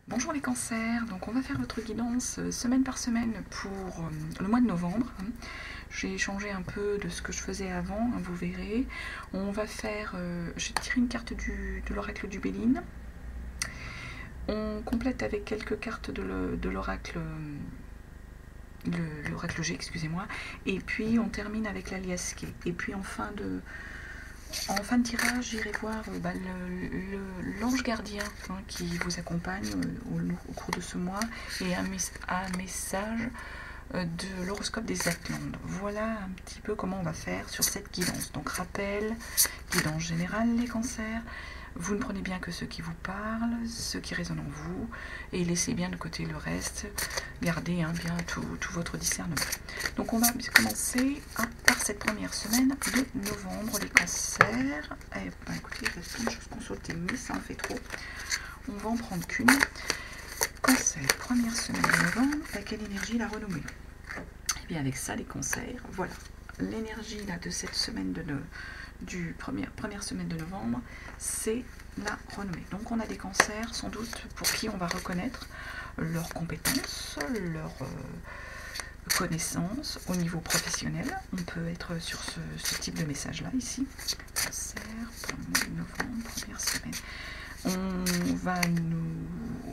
Bonjour les cancers, donc on va faire votre guidance semaine par semaine pour le mois de novembre. J'ai changé un peu de ce que je faisais avant, vous verrez. On va faire, j'ai tiré une carte de l'oracle du Béline. On complète avec quelques cartes de l'oracle l'oracle G, excusez-moi. Et puis on termine avec l'alias K. Et puis en fin de tirage, j'irai voir l'ange gardien qui vous accompagne au cours de ce mois et un message de l'horoscope des Atlantes. Voilà un petit peu comment on va faire sur cette guidance. Donc rappel, guidance générale les cancers. Vous ne prenez bien que ceux qui vous parlent, ceux qui résonnent en vous, et laissez bien de côté le reste. Gardez bien tout votre discernement. Donc on va commencer par cette première semaine de novembre, les cancers. Eh ben, écoutez, il reste plein de choses consultées, mais ça en fait trop. On va en prendre qu'une. Cancer, première semaine de novembre, à quelle énergie la renommée? Et bien avec ça, les cancers, voilà. L'énergie de cette semaine première semaine de novembre, c'est la renommée. Donc on a des cancers sans doute pour qui on va reconnaître leurs compétences, leurs connaissances au niveau professionnel. On peut être sur ce type de message là ici. Cancer, 1er novembre, première semaine. On va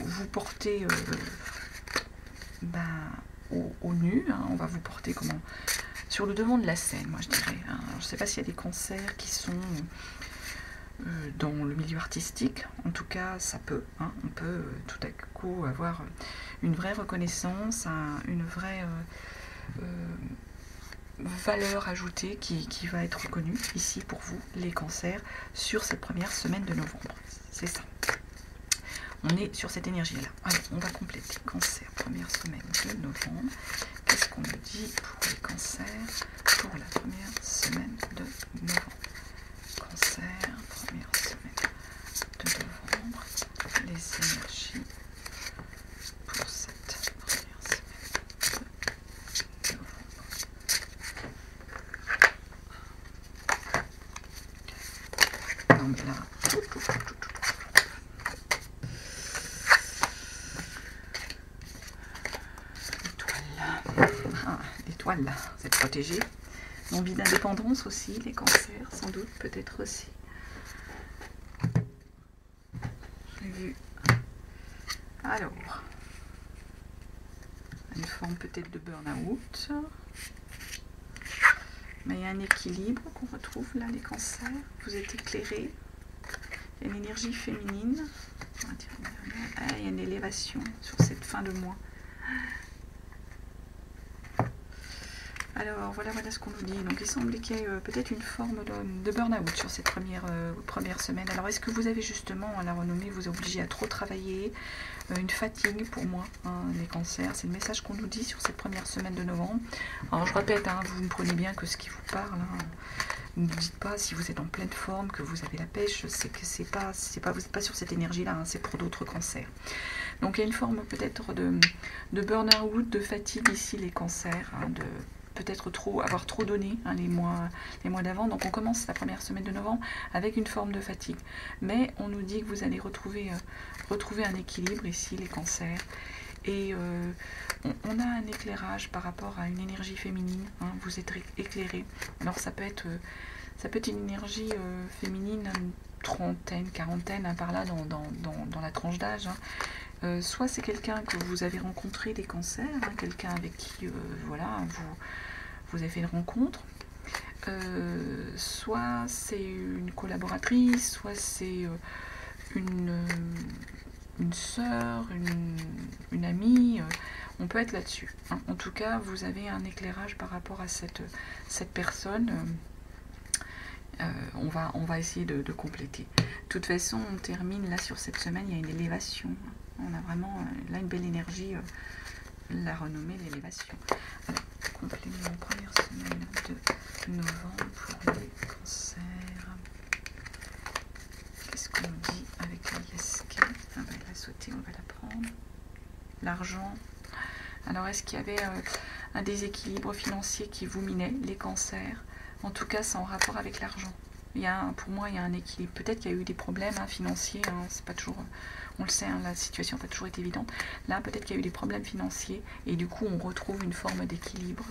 vous porter au nu, on va vous porter sur le devant de la scène, moi je dirais. Je ne sais pas s'il y a des cancers qui sont dans le milieu artistique, en tout cas ça peut. On peut tout à coup avoir une vraie reconnaissance, une vraie valeur ajoutée qui va être reconnue ici pour vous, les cancers, sur cette première semaine de novembre. C'est ça. On est sur cette énergie-là. Alors, on va compléter. Cancer, première semaine de novembre. Qu'est-ce qu'on me dit pour les cancers pour la première semaine de novembre? Cancer, première semaine de novembre. Les énergies pour cette première semaine de novembre. Non, mais là, l'étoile, c'est protégé. Envie d'indépendance aussi, les cancers, sans doute, peut-être aussi. J'ai vu. Alors, une forme peut-être de burn-out. Mais il y a un équilibre qu'on retrouve là, les cancers. Vous êtes éclairés. Il y a une énergie féminine. Il y a une élévation sur cette fin de mois. Alors voilà ce qu'on nous dit. Donc il semble qu'il y ait peut-être une forme de burn-out sur cette première semaine. Alors est-ce que vous avez justement, la renommée vous oblige à trop travailler, une fatigue pour moi, les cancers? C'est le message qu'on nous dit sur cette première semaine de novembre. Alors je répète, vous ne prenez bien que ce qui vous parle. Ne dites pas si vous êtes en pleine forme, que vous avez la pêche, c'est que vous n'êtes pas sur cette énergie-là, c'est pour d'autres cancers. Donc il y a une forme peut-être de burn-out, de fatigue ici, les cancers, de peut-être avoir trop donné les mois d'avant. Donc on commence la première semaine de novembre avec une forme de fatigue. Mais on nous dit que vous allez retrouver un équilibre ici, les cancers. Et on a un éclairage par rapport à une énergie féminine. Vous êtes éclairé. Alors ça peut être une énergie féminine, trentaine, quarantaine, par là dans la tranche d'âge. Soit c'est quelqu'un que vous avez rencontré, des cancers, quelqu'un avec qui vous avez fait une rencontre, soit c'est une collaboratrice, soit c'est une sœur, une amie, on peut être là-dessus. En tout cas, vous avez un éclairage par rapport à cette personne. On va essayer de compléter. De toute façon, on termine là sur cette semaine, il y a une élévation. On a vraiment là une belle énergie, la renommée, l'élévation. Alors, complément première semaine de novembre pour les cancers. Qu'est-ce qu'on nous dit avec la YSK? Elle a sauté, on va la prendre. L'argent. Alors, est-ce qu'il y avait un déséquilibre financier qui vous minait, les cancers? En tout cas, c'est en rapport avec l'argent. pour moi, il y a un équilibre. Peut-être qu'il y a eu des problèmes financiers, c'est pas toujours, on le sait, la situation n'a pas toujours été évidente. Là, peut-être qu'il y a eu des problèmes financiers, et du coup, on retrouve une forme d'équilibre.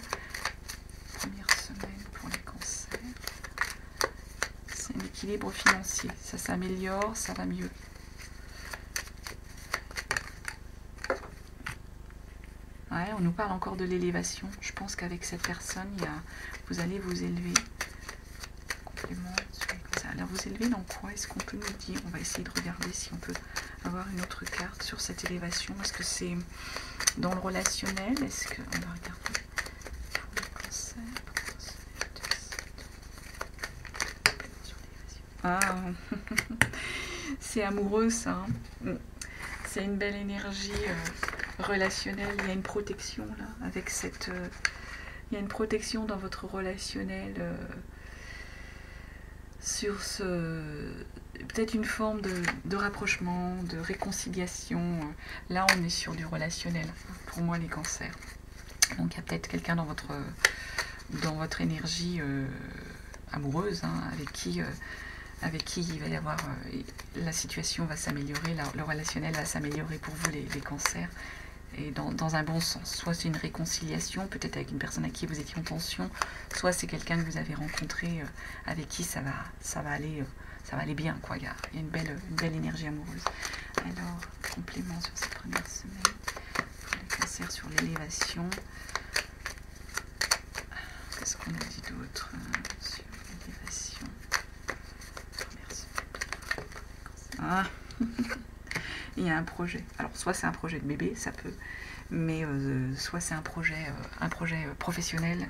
Première semaine pour les cancers. C'est un équilibre financier. Ça s'améliore, ça va mieux. Ouais, on nous parle encore de l'élévation. Je pense qu'avec cette personne, vous allez vous élever. Complément sur les cancers. Alors, vous élevez dans quoi? Est-ce qu'on peut nous dire? On va essayer de regarder si on peut avoir une autre carte sur cette élévation. Est-ce que c'est dans le relationnel? Est-ce que... On va regarder pour les cancers. Ah, c'est amoureux ça. C'est une belle énergie relationnelle. Il y a une protection là, avec cette. Il y a une protection dans votre relationnel sur ce. Peut-être une forme de rapprochement, de réconciliation. Là, on est sur du relationnel. Pour moi, les cancers. Donc, il y a peut-être quelqu'un dans votre énergie amoureuse, avec qui il va y avoir, la situation va s'améliorer, le relationnel va s'améliorer pour vous les cancers, et dans un bon sens. Soit c'est une réconciliation, peut-être avec une personne à qui vous étiez en tension, soit c'est quelqu'un que vous avez rencontré, avec qui ça va aller bien, quoi. Il y a une belle énergie amoureuse. Alors, complément sur cette première semaine, pour les cancers, sur l'élévation. Qu'est-ce qu'on a dit d'autre sur l'élévation? Ah. Il y a un projet. Alors, soit c'est un projet de bébé, ça peut, mais soit c'est un projet professionnel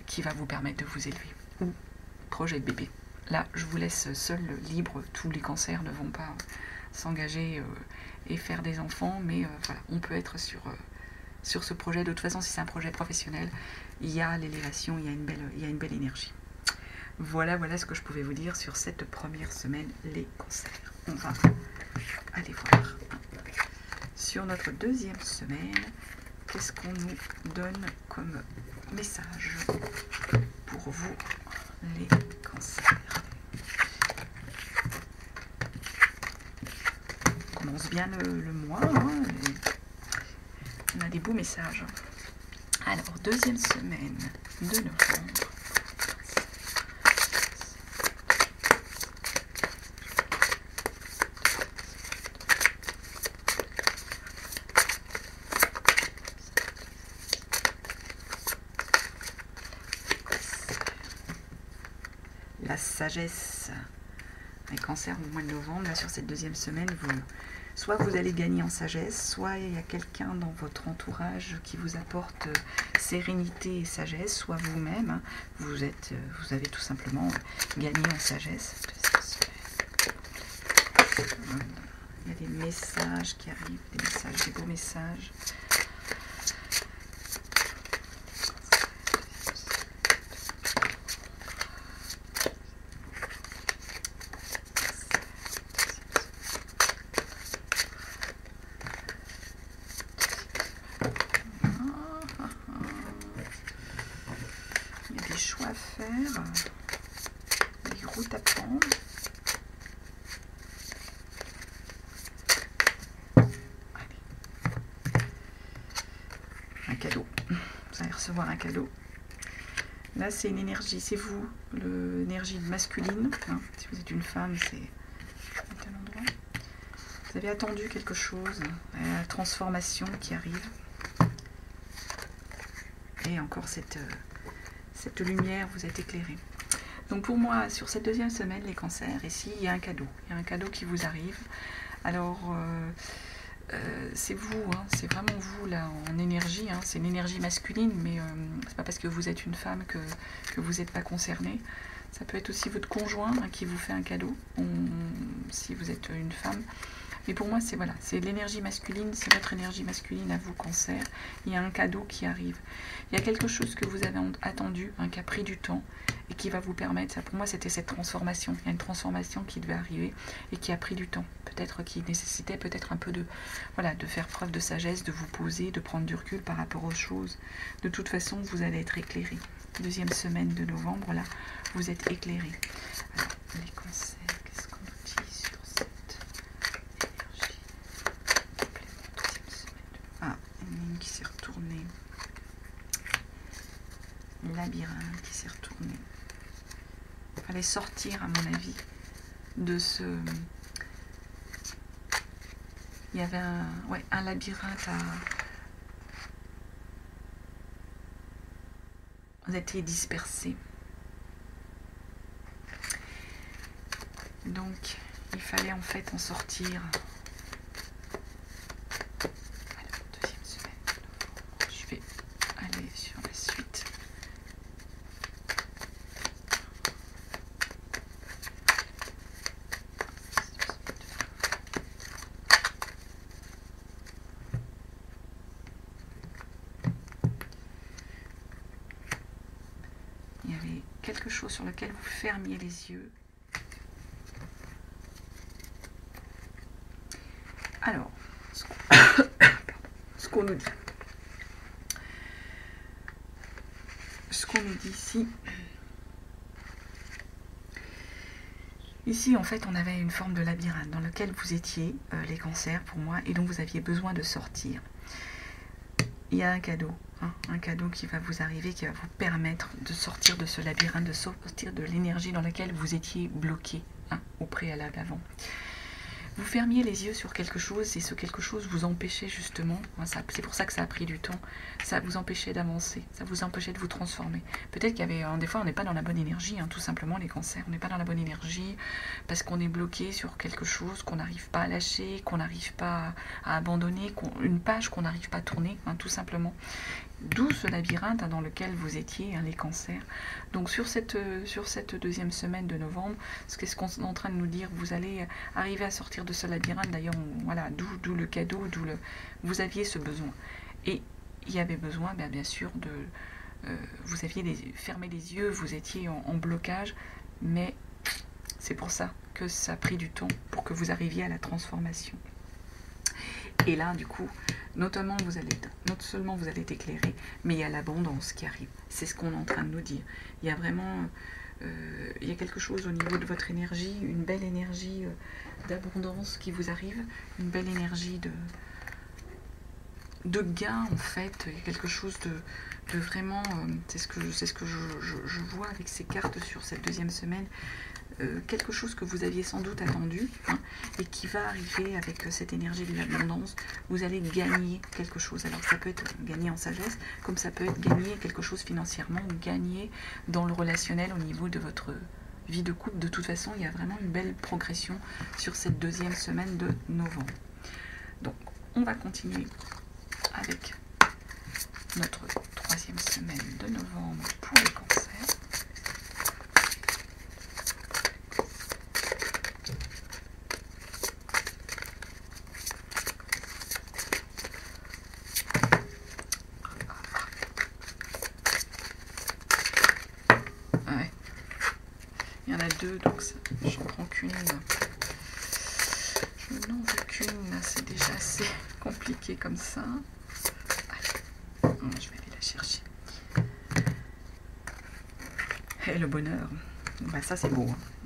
qui va vous permettre de vous élever. Ou projet de bébé. Là, je vous laisse seul, libre. Tous les cancers ne vont pas s'engager et faire des enfants, mais voilà, on peut être sur ce projet. De toute façon, si c'est un projet professionnel, il y a l'élévation, il y a une belle énergie. Voilà ce que je pouvais vous dire sur cette première semaine, les cancers. On va aller voir sur notre deuxième semaine, qu'est-ce qu'on nous donne comme message pour vous, les cancers. On commence bien le mois, on a des beaux messages. Alors, deuxième semaine de novembre. La sagesse, les cancers au mois de novembre, là sur cette deuxième semaine, soit vous allez gagner en sagesse, soit il y a quelqu'un dans votre entourage qui vous apporte sérénité et sagesse, soit vous-même, vous avez tout simplement gagné en sagesse. Il y a des messages qui arrivent, des beaux messages. Choix à faire, des routes à prendre. Allez. Un cadeau. Vous allez recevoir un cadeau. Là, c'est une énergie, c'est vous, l'énergie masculine. Si vous êtes une femme, c'est à tel endroit. Vous avez attendu quelque chose, la transformation qui arrive. Et encore cette lumière vous êtes éclairée. Donc pour moi, sur cette deuxième semaine, les cancers, ici, il y a un cadeau. Il y a un cadeau qui vous arrive. Alors, c'est vous, c'est vraiment vous, là, en énergie. C'est une énergie masculine, mais c'est pas parce que vous êtes une femme que vous n'êtes pas concerné. Ça peut être aussi votre conjoint qui vous fait un cadeau, si vous êtes une femme. Mais pour moi, c'est l'énergie masculine, c'est votre énergie masculine à vous, cancer. Il y a un cadeau qui arrive. Il y a quelque chose que vous avez attendu, qui a pris du temps et qui va vous permettre, ça pour moi c'était cette transformation. Il y a une transformation qui devait arriver et qui a pris du temps. Peut-être qui nécessitait peut-être un peu de faire preuve de sagesse, de vous poser, de prendre du recul par rapport aux choses. De toute façon, vous allez être éclairé. deuxième semaine de novembre, là, vous êtes éclairé. Alors, les conseils, qu'est-ce qu'on nous dit sur cette énergie? Deuxième semaine. Ah, une ligne qui s'est retournée. Labyrinthe qui s'est retourné. Il fallait sortir, à mon avis, de ce... Il y avait un labyrinthe à... Vous étiez dispersés. Donc, il fallait en fait en sortir. Alors, deuxième semaine. Je vais aller sur la suite. Il y avait quelque chose sur lequel vous fermiez les yeux. Alors, ce qu'on nous dit. Ce qu'on nous dit ici. Ici, en fait, on avait une forme de labyrinthe dans lequel vous étiez, les cancers pour moi, et dont vous aviez besoin de sortir. Il y a un cadeau. Un cadeau qui va vous arriver, qui va vous permettre de sortir de ce labyrinthe, de sortir de l'énergie dans laquelle vous étiez bloqué au préalable avant. Vous fermiez les yeux sur quelque chose et ce quelque chose vous empêchait justement, c'est pour ça que ça a pris du temps, ça vous empêchait d'avancer, ça vous empêchait de vous transformer. Peut-être qu'il y avait, des fois on n'est pas dans la bonne énergie, tout simplement les cancers, on n'est pas dans la bonne énergie parce qu'on est bloqué sur quelque chose qu'on n'arrive pas à lâcher, qu'on n'arrive pas à abandonner, une page qu'on n'arrive pas à tourner, tout simplement. D'où ce labyrinthe dans lequel vous étiez, les cancers. Donc sur cette deuxième semaine de novembre, qu'est-ce qu'on est en train de nous dire? Vous allez arriver à sortir de ce labyrinthe. D'ailleurs, voilà, d'où le cadeau, vous aviez ce besoin. Et il y avait besoin, bien sûr, vous aviez fermé les yeux, vous étiez en blocage, mais c'est pour ça que ça a pris du temps pour que vous arriviez à la transformation. Et là, du coup, non seulement vous allez être éclairé, mais il y a l'abondance qui arrive. C'est ce qu'on est en train de nous dire. Il y a vraiment, il y a quelque chose au niveau de votre énergie, une belle énergie d'abondance qui vous arrive, une belle énergie de gain en fait. Il y a quelque chose de vraiment, c'est ce que je vois avec ces cartes sur cette deuxième semaine. Quelque chose que vous aviez sans doute attendu et qui va arriver avec cette énergie de l'abondance. Vous allez gagner quelque chose. Alors ça peut être gagner en sagesse, comme ça peut être gagner quelque chose financièrement ou gagner dans le relationnel au niveau de votre vie de couple. De toute façon, il y a vraiment une belle progression sur cette deuxième semaine de novembre. Donc, on va continuer avec notre troisième semaine de novembre pour les cancers. Deux, donc j'en prends qu'une. Je n'en veux qu'une, c'est déjà assez compliqué comme ça. Allez, je vais aller la chercher. Et le bonheur, ça c'est beau.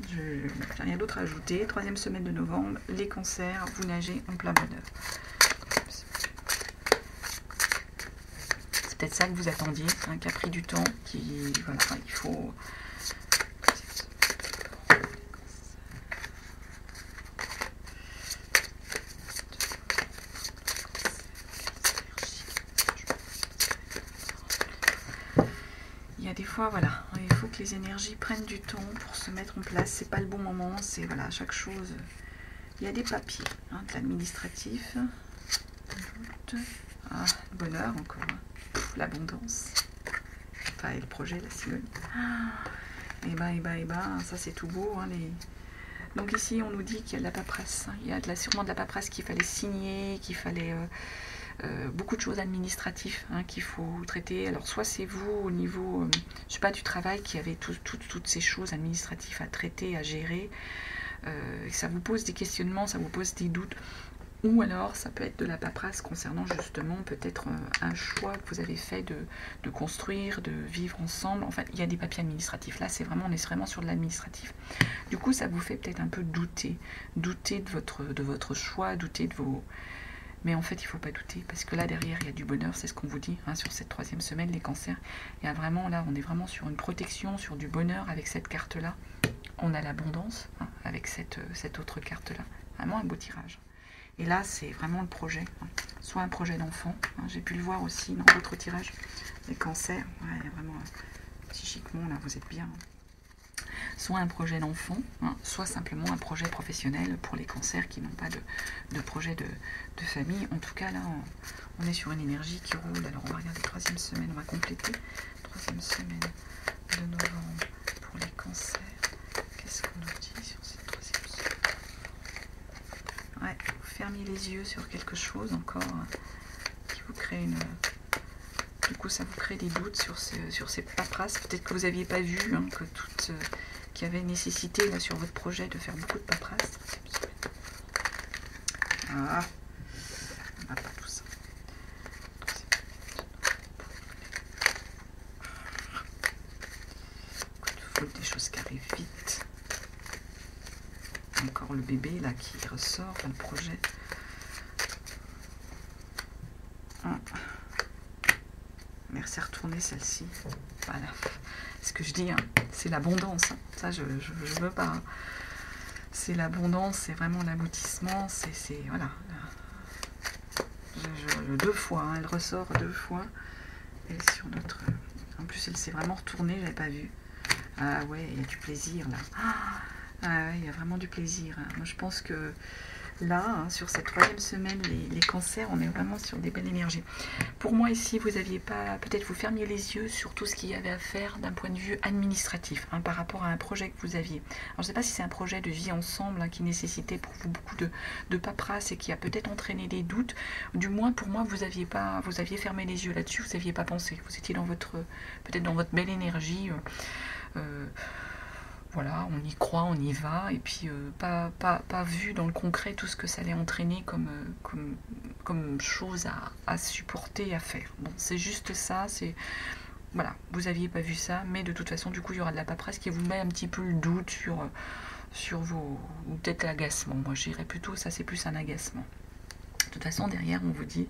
J'ai rien d'autre à ajouter. Troisième semaine de novembre, les cancers, vous nagez en plein bonheur. C'est peut-être ça que vous attendiez, qui a pris du temps, voilà, il faut. Des fois, voilà, il faut que les énergies prennent du temps pour se mettre en place. C'est pas le bon moment, c'est voilà, chaque chose. Il y a des papiers, de l'administratif. Ah, bonheur encore. L'abondance. Enfin, et le projet, la cigogne. Et ça c'est tout beau. Donc ici, on nous dit qu'il y a de la paperasse. Il y a sûrement de la paperasse qu'il fallait signer, qu'il fallait. Beaucoup de choses administratives qu'il faut traiter. Alors soit c'est vous au niveau je sais pas, du travail qui avez toutes ces choses administratives à traiter, à gérer, et ça vous pose des questionnements, ça vous pose des doutes. Ou alors, ça peut être de la paperasse concernant justement peut-être un choix que vous avez fait de construire, de vivre ensemble. Enfin, il y a des papiers administratifs. Là, on est vraiment sur de l'administratif. Du coup, ça vous fait peut-être un peu douter. Douter de votre choix, douter de vos... Mais en fait, il ne faut pas douter, parce que là, derrière, il y a du bonheur, c'est ce qu'on vous dit, hein, sur cette 3e semaine, les cancers. Il y a vraiment, là, on est vraiment sur une protection, sur du bonheur avec cette carte-là. On a l'abondance, hein, avec cette autre carte-là. Vraiment un beau tirage. Et là, c'est vraiment le projet, hein. Soit un projet d'enfant, hein, j'ai pu le voir aussi dans d'autres tirages, les cancers, ouais, vraiment, psychiquement, là, vous êtes bien. Soit un projet d'enfant, hein, soit simplement un projet professionnel pour les cancers qui n'ont pas de projet de famille. En tout cas, là, on est sur une énergie qui roule. Alors, on va regarder 3e semaine, on va compléter. 3e semaine de novembre pour les cancers. Qu'est-ce qu'on nous dit sur cette 3e semaine? Ouais, vous fermiez les yeux sur quelque chose encore qui vous crée une... Du coup, ça vous crée des doutes sur ces paperasses. Peut-être que vous n'aviez pas vu hein, que toutes... qu'il y avait nécessité là, sur votre projet de faire beaucoup de paperasses. Ah, on n'a pas tout ça. Il faut des choses qui arrivent vite. Encore le bébé là qui ressort dans le projet. Merci à retourner celle-ci. Voilà. Ce que je dis, hein, c'est l'abondance. Hein. Ça, je veux pas. Hein. C'est l'abondance, c'est vraiment l'aboutissement. C'est voilà. 2 fois, hein, elle ressort 2 fois. Et sur notre. En plus, elle s'est vraiment retournée, je l'avais pas vu. Ah ouais, il y a du plaisir là. Ah ouais, il y a vraiment du plaisir. Hein. Moi, je pense que là, hein, sur cette 3e semaine, les cancers, on est vraiment sur des belles énergies. Pour moi, ici, vous n'aviez pas... Peut-être vous fermiez les yeux sur tout ce qu'il y avait à faire d'un point de vue administratif, hein, par rapport à un projet que vous aviez. Alors, je ne sais pas si c'est un projet de vie ensemble, hein, qui nécessitait pour vous beaucoup de paperasse et qui a peut-être entraîné des doutes. Du moins, pour moi, vous aviez fermé les yeux là-dessus, vous n'aviez pas pensé. Vous étiez dans peut-être dans votre belle énergie. Voilà, on y croit, on y va, et puis pas vu dans le concret tout ce que ça allait entraîner comme chose à supporter, à faire. Bon, c'est juste ça, c'est... Voilà, vous n'aviez pas vu ça, mais de toute façon, du coup, il y aura de la paperasse qui vous met un petit peu le doute sur vos... ou peut-être l'agacement. Moi, je dirais plutôt, ça c'est plus un agacement. De toute façon, derrière, on vous dit,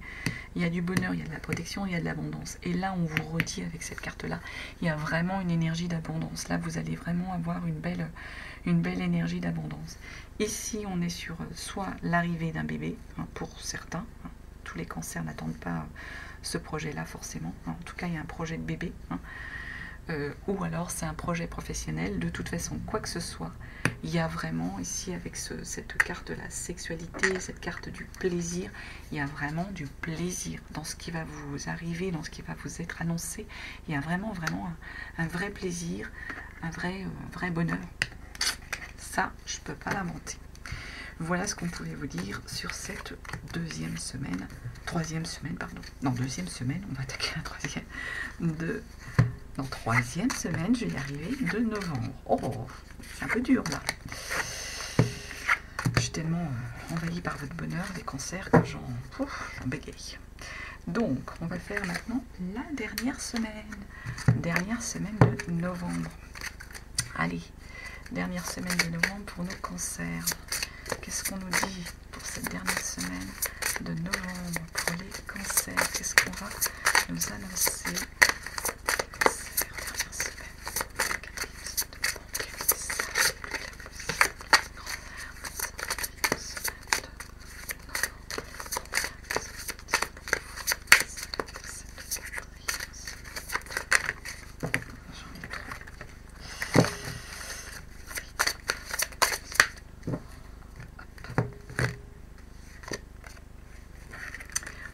il y a du bonheur, il y a de la protection, il y a de l'abondance. Et là, on vous redit avec cette carte-là, il y a vraiment une énergie d'abondance. Là, vous allez vraiment avoir une belle énergie d'abondance. Ici, on est sur soit l'arrivée d'un bébé, hein, pour certains. Hein, tous les cancers n'attendent pas ce projet-là, forcément. Hein, en tout cas, il y a un projet de bébé. Hein. Ou alors c'est un projet professionnel. De toute façon, quoi que ce soit, il y a vraiment ici avec cette carte de la sexualité, cette carte du plaisir, il y a vraiment du plaisir dans ce qui va vous arriver, dans ce qui va vous être annoncé. Il y a vraiment un vrai plaisir, un vrai bonheur. Ça, je ne peux pas l'inventer. Voilà ce qu'on pouvait vous dire sur cette 3e semaine, pardon. Non, 2e semaine, on va attaquer la 3e dans 3e semaine, je vais y arriver, de novembre. Oh, c'est un peu dur là. Je suis tellement envahie par votre bonheur, les cancers, que j'en bégaye. Donc, on va faire maintenant la dernière semaine. Dernière semaine de novembre. Allez, dernière semaine de novembre pour nos cancers. Qu'est-ce qu'on nous dit pour cette dernière semaine de novembre pour les cancers? Qu'est-ce qu'on va nous annoncer?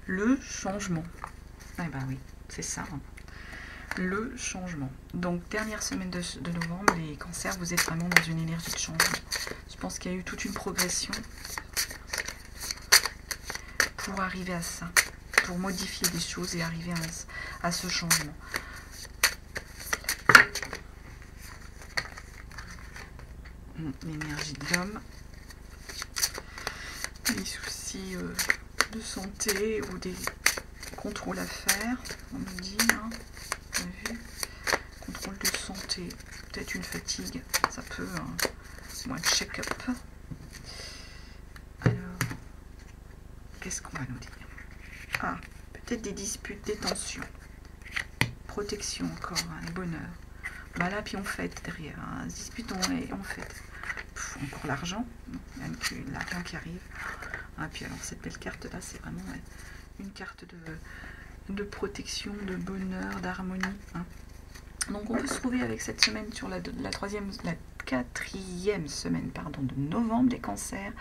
Le changement. Eh ben oui, c'est ça. Hein. Le changement. Donc, dernière semaine de novembre, les cancers, vous êtes vraiment dans une énergie de changement. Je pense qu'il y a eu toute une progression pour arriver à ça, pour modifier des choses et arriver à ce changement. L'énergie de l'homme, les soucis. soucis de santé ou des contrôles à faire, on me dit, hein, on a vu, contrôle de santé, peut-être une fatigue, ça peut, hein, ou un check-up. Alors, qu'est-ce qu'on va nous dire? Ah, peut-être des disputes, des tensions, protection encore, hein, les bonheurs. Bah là, puis on fête derrière, hein, dispute, on fête. Encore l'argent, il y a l'argent qui arrive. Ah, puis alors cette belle carte là, c'est vraiment une carte de protection, de bonheur, d'harmonie. Hein. Donc on peut se trouver avec cette semaine sur la quatrième semaine pardon, de novembre des cancers.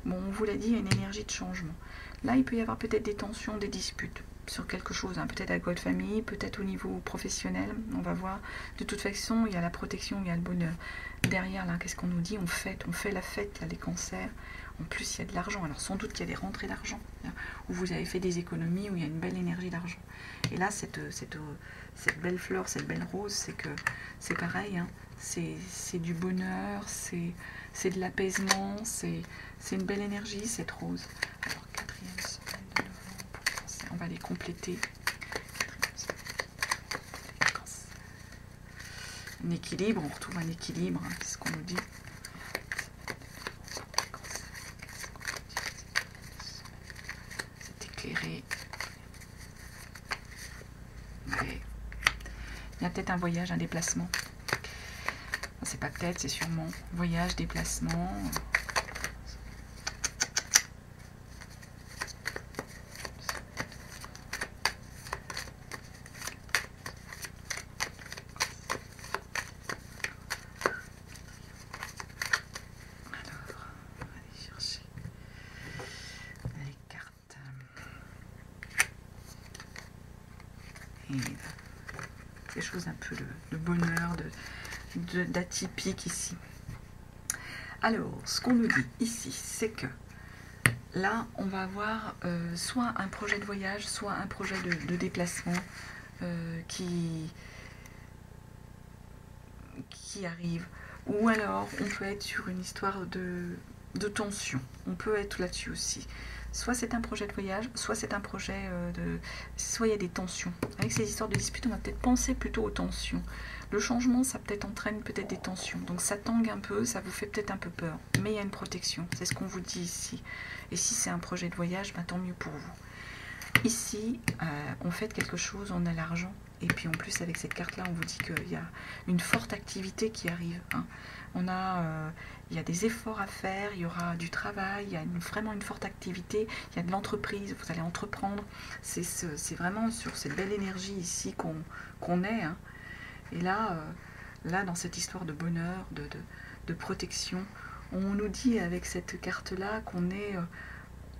Bon, on vous l'a dit, il y a une énergie de changement. Là, il peut y avoir peut-être des tensions, des disputes sur quelque chose, hein, peut-être avec votre famille, peut-être au niveau professionnel, on va voir. De toute façon, il y a la protection, il y a le bonheur. Derrière, là, qu'est-ce qu'on nous dit? On fait la fête, là, les cancers. En plus, il y a de l'argent. Alors, sans doute qu'il y a des rentrées d'argent, hein, où vous avez fait des économies, où il y a une belle énergie d'argent. Et là, cette belle fleur, cette belle rose, c'est que c'est pareil, hein, c'est du bonheur, c'est de l'apaisement, c'est une belle énergie, cette rose. Alors, quatrième semaine de novembre, on va les compléter. Un équilibre, on retrouve un équilibre, hein, c'est ce qu'on nous dit. C'est éclairé. Ouais. Il y a peut-être un voyage, un déplacement. C'est pas peut-être, c'est sûrement. Voyage, déplacement. Des choses un peu de bonheur, d'atypique ici. Alors, ce qu'on nous dit ici, c'est que là, on va avoir soit un projet de voyage, soit un projet de déplacement qui arrive. Ou alors, on peut être sur une histoire de tension. On peut être là-dessus aussi. Soit c'est un projet de voyage, soit c'est un projet soit il y a des tensions. Avec ces histoires de disputes, on va peut-être penser plutôt aux tensions. Le changement, ça peut-être entraîne peut-être des tensions. Donc ça tangue un peu, ça vous fait peut-être un peu peur. Mais il y a une protection, c'est ce qu'on vous dit ici. Et si c'est un projet de voyage, bah, tant mieux pour vous. Ici, on fait quelque chose, on a l'argent. Et puis en plus, avec cette carte-là, on vous dit qu'il y a une forte activité qui arrive. Hein. Il y a des efforts à faire, il y aura du travail, il y a vraiment une forte activité, il y a de l'entreprise, vous allez entreprendre. C'est vraiment sur cette belle énergie ici qu'on est. Hein. Et là, dans cette histoire de bonheur, de protection, on nous dit avec cette carte-là qu'on est...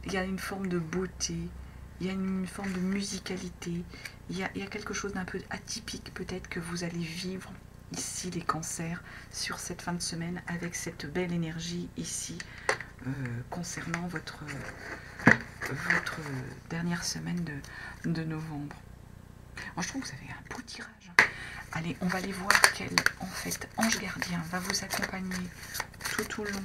il y a une forme de beauté, il y a une forme de musicalité, il y a quelque chose d'un peu atypique peut-être que vous allez vivre ici, les cancers, sur cette fin de semaine, avec cette belle énergie ici, concernant votre dernière semaine de novembre. Moi, je trouve que vous avez un beau tirage. Allez, on va aller voir quel, en fait, ange gardien va vous accompagner tout au long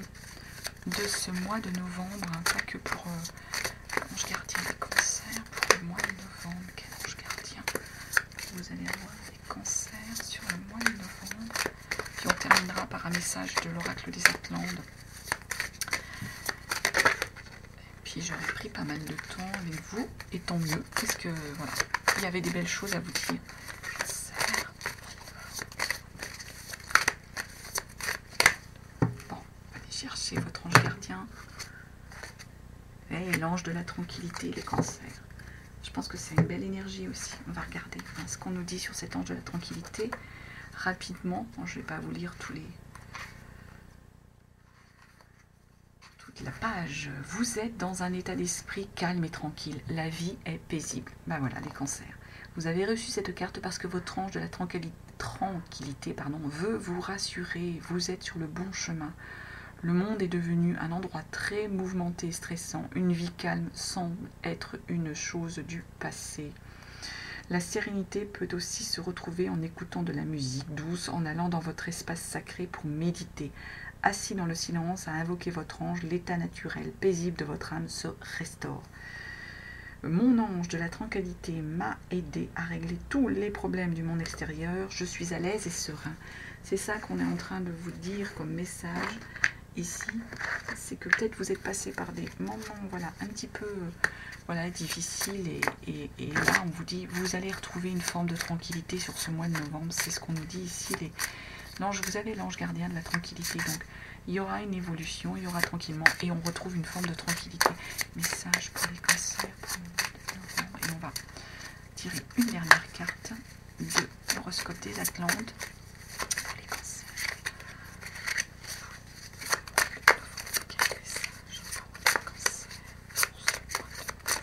de ce mois de novembre, hein, pas que pour ange gardien des cancers, pour le mois de novembre. Quel ange gardien vous allez avoir les cancers sur le mois de novembre. Puis on terminera par un message de l'oracle des Atlantes. Et puis j'aurais pris pas mal de temps avec vous, et tant mieux, parce que voilà, il y avait des belles choses à vous dire. Cherchez votre ange gardien. Et l'ange de la tranquillité, les cancers. Je pense que c'est une belle énergie aussi. On va regarder ce qu'on nous dit sur cet ange de la tranquillité. Rapidement, bon, je ne vais pas vous lire toute la page. Vous êtes dans un état d'esprit calme et tranquille. La vie est paisible. Ben voilà, les cancers. Vous avez reçu cette carte parce que votre ange de la tranquillité veut vous rassurer. Vous êtes sur le bon chemin. Le monde est devenu un endroit très mouvementé, stressant. Une vie calme semble être une chose du passé. La sérénité peut aussi se retrouver en écoutant de la musique douce, en allant dans votre espace sacré pour méditer. assis dans le silence, à invoquer votre ange, l'état naturel, paisible de votre âme se restaure. Mon ange de la tranquillité m'a aidé à régler tous les problèmes du monde extérieur. Je suis à l'aise et serein. C'est ça qu'on est en train de vous dire comme message ici. C'est que peut-être vous êtes passé par des moments voilà, un petit peu voilà, difficiles. Et là, on vous dit, vous allez retrouver une forme de tranquillité sur ce mois de novembre. C'est ce qu'on nous dit ici. L'ange, vous avez l'ange gardien de la tranquillité. Donc, il y aura une évolution, il y aura tranquillement, et on retrouve une forme de tranquillité. Message pour les cancers, pour le mois de novembre. Et on va tirer une dernière carte de l'horoscope des Atlantes pour les cancers. Quel message pour les cancers pour ce mois de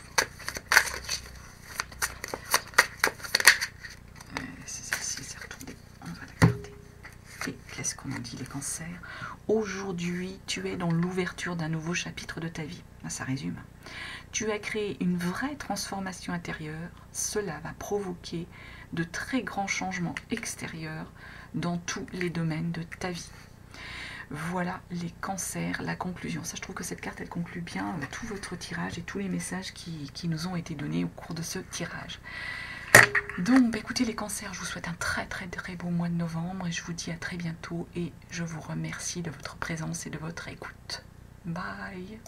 novembre. C'est celle-ci, c'est retourné. On va la garder. Et qu'est-ce qu'on nous dit les cancers? Aujourd'hui, tu es dans l'ouverture d'un nouveau chapitre de ta vie. Là, ça résume. Tu as créé une vraie transformation intérieure. Cela va provoquer de très grands changements extérieurs dans tous les domaines de ta vie. Voilà les cancers, la conclusion. Ça, je trouve que cette carte, elle conclut bien tout votre tirage et tous les messages qui nous ont été donnés au cours de ce tirage. Donc, écoutez les cancers, je vous souhaite un très beau mois de novembre et je vous dis à très bientôt et je vous remercie de votre présence et de votre écoute. Bye!